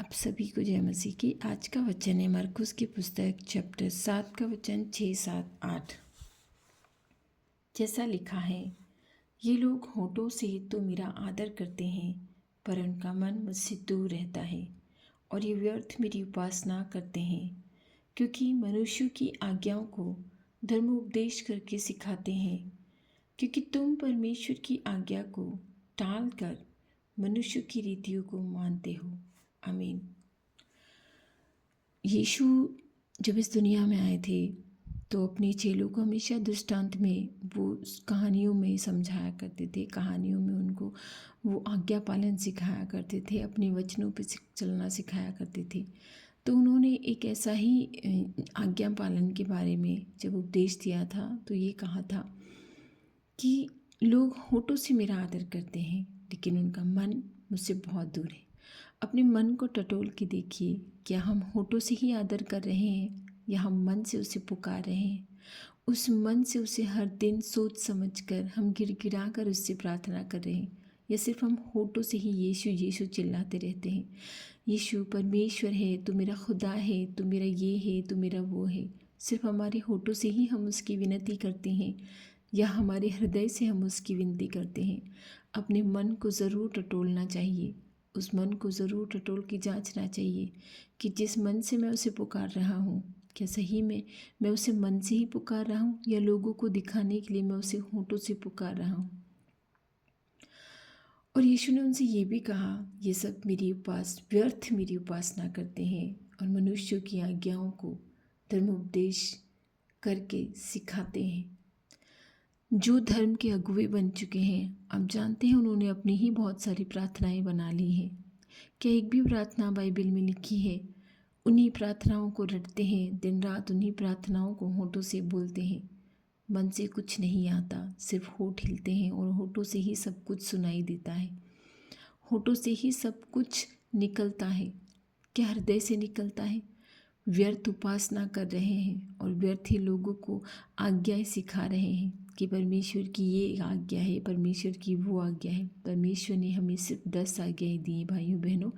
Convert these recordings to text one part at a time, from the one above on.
आप सभी को जय मसीह की। आज का वचन है मरकुस की पुस्तक चैप्टर 7 का वचन 6, 7, 8। जैसा लिखा है, ये लोग होठों से तो मेरा आदर करते हैं, पर उनका मन मुझसे दूर रहता है, और ये व्यर्थ मेरी उपासना करते हैं, क्योंकि मनुष्यों की आज्ञाओं को धर्मोपदेश करके सिखाते हैं। क्योंकि तुम परमेश्वर की आज्ञा को टाल कर मनुष्य की रीतियों को मानते हो। आमीन। यीशु जब इस दुनिया में आए थे तो अपने चेलों को हमेशा दृष्टांत में वो कहानियों में समझाया करते थे, कहानियों में उनको वो आज्ञा पालन सिखाया करते थे, अपने वचनों पर चलना सिखाया करते थे। तो उन्होंने एक ऐसा ही आज्ञा पालन के बारे में जब उपदेश दिया था तो ये कहा था कि लोग होठों से मेरा आदर करते हैं, लेकिन उनका मन मुझसे बहुत दूर है। अपने मन को टटोल के देखिए, क्या हम होठों से ही आदर कर रहे हैं या हम मन से उसे पुकार रहे हैं? उस मन से उसे हर दिन सोच समझ कर हम गिड़गिड़ा कर उससे प्रार्थना कर रहे हैं, या सिर्फ हम होठों से ही यीशु यीशु चिल्लाते रहते हैं? यीशु परमेश्वर है, तू मेरा खुदा है, तू मेरा ये है, तू मेरा वो है। सिर्फ हमारे होठों से ही हम उसकी विनती करते हैं या हमारे हृदय से हम उसकी विनती करते हैं? अपने मन को ज़रूर टटोलना चाहिए, उस मन को ज़रूर टटोल के जांचना चाहिए कि जिस मन से मैं उसे पुकार रहा हूँ, क्या सही में मैं उसे मन से ही पुकार रहा हूँ या लोगों को दिखाने के लिए मैं उसे होठों से पुकार रहा हूँ? और यीशु ने उनसे ये भी कहा, ये सब व्यर्थ मेरी उपासना करते हैं और मनुष्यों की आज्ञाओं को धर्मोपदेश करके सिखाते हैं। जो धर्म के अगुवे बन चुके हैं, आप जानते हैं उन्होंने अपनी ही बहुत सारी प्रार्थनाएं बना ली हैं। क्या एक भी प्रार्थना बाइबल में लिखी है? उन्हीं प्रार्थनाओं को रटते हैं, दिन रात उन्हीं प्रार्थनाओं को होठों से बोलते हैं। मन से कुछ नहीं आता, सिर्फ होठ हिलते हैं और होठों से ही सब कुछ सुनाई देता है, होठों से ही सब कुछ निकलता है। क्या हृदय से निकलता है? व्यर्थ उपासना कर रहे हैं और व्यर्थ ही लोगों को आज्ञाएं सिखा रहे हैं कि परमेश्वर की ये आज्ञा है, परमेश्वर की वो आज्ञा है। परमेश्वर ने हमें सिर्फ 10 आज्ञाएं दी हैं भाइयों बहनों,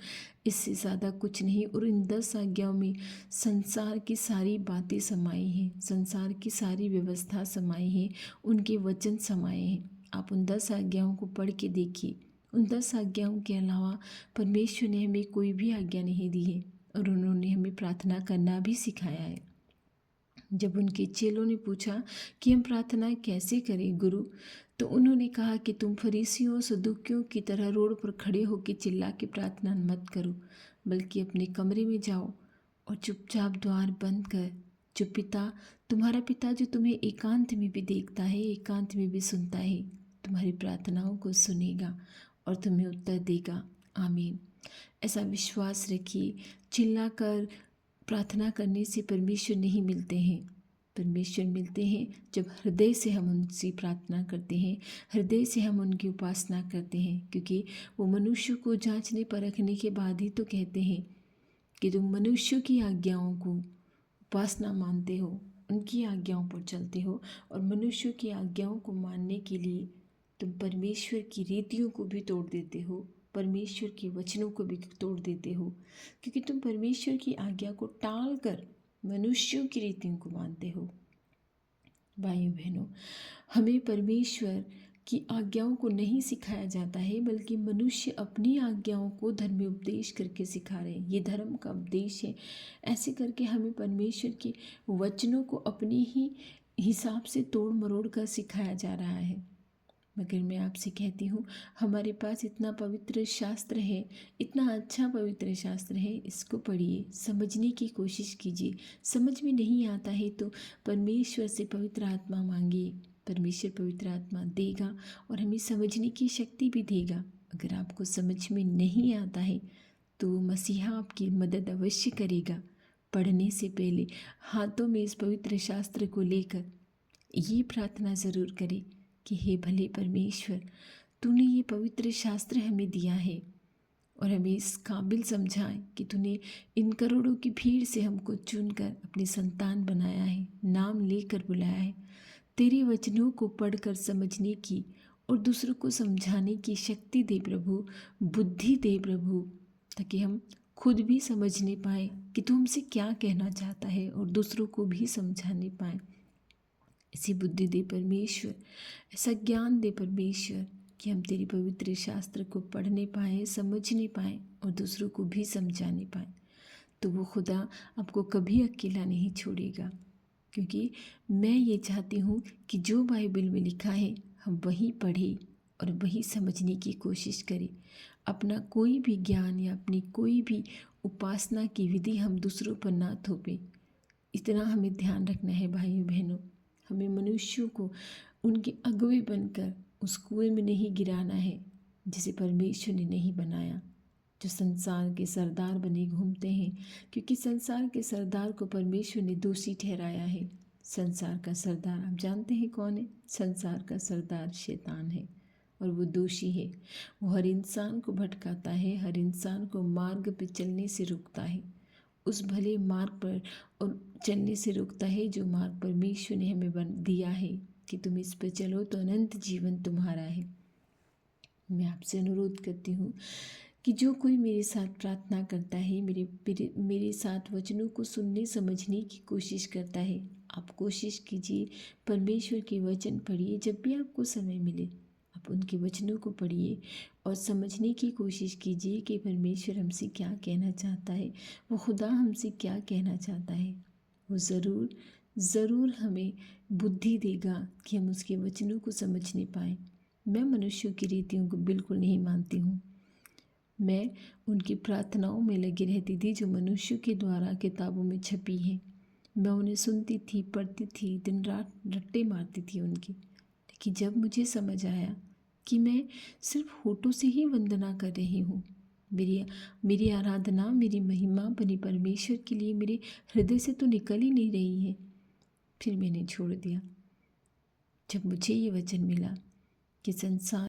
इससे ज़्यादा कुछ नहीं। और इन 10 आज्ञाओं में संसार की सारी बातें समाई हैं, संसार की सारी व्यवस्था समाई है, उनके वचन समाये हैं। आप उन 10 आज्ञाओं को पढ़ के देखिए। उन 10 आज्ञाओं के अलावा परमेश्वर ने हमें कोई भी आज्ञा नहीं दी है, और उन्होंने हमें प्रार्थना करना भी सिखाया है। जब उनके चेलों ने पूछा कि हम प्रार्थना कैसे करें गुरु, तो उन्होंने कहा कि तुम फरीसियों सदूकियों की तरह रोड पर खड़े होकर चिल्ला के प्रार्थना मत करो, बल्कि अपने कमरे में जाओ और चुपचाप द्वार बंद कर जो तुम्हारा पिता जो तुम्हें एकांत में भी देखता है, एकांत में भी सुनता है, तुम्हारी प्रार्थनाओं को सुनेगा और तुम्हें उत्तर देगा। आमीन। ऐसा विश्वास रखिए। चिल्लाकर प्रार्थना करने से परमेश्वर नहीं मिलते हैं। परमेश्वर मिलते हैं जब हृदय से हम उनसे प्रार्थना करते हैं, हृदय से हम उनकी उपासना करते हैं, क्योंकि वो मनुष्य को जांचने परखने के बाद ही तो कहते हैं कि तुम मनुष्यों की आज्ञाओं को उपासना मानते हो, उनकी आज्ञाओं पर चलते हो, और मनुष्यों की आज्ञाओं को मानने के लिए तुम परमेश्वर की रीतियों को भी तोड़ देते हो, परमेश्वर के वचनों को भी तोड़ देते हो, क्योंकि तुम परमेश्वर की आज्ञा को टाल कर मनुष्यों की रीतियों को मानते हो। भाइयों बहनों, हमें परमेश्वर की आज्ञाओं को नहीं सिखाया जाता है, बल्कि मनुष्य अपनी आज्ञाओं को धर्म उपदेश करके सिखा रहे हैं। ये धर्म का उपदेश है। ऐसे करके हमें परमेश्वर के वचनों को अपने ही हिसाब से तोड़ मरोड़ कर सिखाया जा रहा है। मगर मैं आपसे कहती हूँ, हमारे पास इतना पवित्र शास्त्र है, इतना अच्छा पवित्र शास्त्र है, इसको पढ़िए, समझने की कोशिश कीजिए। समझ में नहीं आता है तो परमेश्वर से पवित्र आत्मा मांगिए, परमेश्वर पवित्र आत्मा देगा और हमें समझने की शक्ति भी देगा। अगर आपको समझ में नहीं आता है तो मसीहा आपकी मदद अवश्य करेगा। पढ़ने से पहले हाथों में इस पवित्र शास्त्र को लेकर ये प्रार्थना ज़रूर करें कि हे भले परमेश्वर, तूने ये पवित्र शास्त्र हमें दिया है और हमें इस काबिल समझाए कि तूने इन करोड़ों की भीड़ से हमको चुनकर अपनी संतान बनाया है, नाम लेकर बुलाया है। तेरे वचनों को पढ़कर समझने की और दूसरों को समझाने की शक्ति दे प्रभु, बुद्धि दे प्रभु, ताकि हम खुद भी समझ नहीं पाए कि तू हमसे क्या कहना चाहता है और दूसरों को भी समझा नहीं पाए। ऐसी बुद्धि दे परमेश्वर, ऐसा ज्ञान दे परमेश्वर कि हम तेरी पवित्र शास्त्र को पढ़ने पाएँ, समझने पाएँ और दूसरों को भी समझाने पाएँ। तो वो खुदा आपको कभी अकेला नहीं छोड़ेगा, क्योंकि मैं ये चाहती हूँ कि जो बाइबल में लिखा है हम वही पढ़ें और वही समझने की कोशिश करें। अपना कोई भी ज्ञान या अपनी कोई भी उपासना की विधि हम दूसरों पर ना थोपें। इतना हमें ध्यान रखना है भाइयों बहनों। हमें मनुष्यों को उनके अगुवे बनकर उस कुएं में नहीं गिराना है जिसे परमेश्वर ने नहीं बनाया, जो संसार के सरदार बने घूमते हैं, क्योंकि संसार के सरदार को परमेश्वर ने दोषी ठहराया है। संसार का सरदार आप जानते हैं कौन है? संसार का सरदार शैतान है और वो दोषी है। वो हर इंसान को भटकाता है, हर इंसान को मार्ग पर चलने से रोकता है, उस भले मार्ग पर और चलने से रोकता है जो मार्ग परमेश्वर ने हमें दिया है कि तुम इस पर चलो तो अनंत जीवन तुम्हारा है। मैं आपसे अनुरोध करती हूँ कि जो कोई मेरे साथ प्रार्थना करता है, मेरे साथ वचनों को सुनने समझने की कोशिश करता है, आप कोशिश कीजिए, परमेश्वर के वचन पढ़िए। जब भी आपको समय मिले आप उनके वचनों को पढ़िए और समझने की कोशिश कीजिए कि परमेश्वर हमसे क्या कहना चाहता है, वो खुदा हमसे क्या कहना चाहता है। वो ज़रूर हमें बुद्धि देगा कि हम उसके वचनों को समझने पाएँ। मैं मनुष्यों की रीतियों को बिल्कुल नहीं मानती हूँ। मैं उनकी प्रार्थनाओं में लगी रहती थी जो मनुष्यों के द्वारा किताबों में छपी हैं। मैं उन्हें सुनती थी, पढ़ती थी, दिन रात रट्टे मारती थी उनकी। लेकिन जब मुझे समझ आया कि मैं सिर्फ होठों से ही वंदना कर रही हूँ, मेरी आराधना, मेरी महिमा बनी परमेश्वर के लिए मेरे हृदय से तो निकल ही नहीं रही है, फिर मैंने छोड़ दिया। जब मुझे ये वचन मिला कि संसार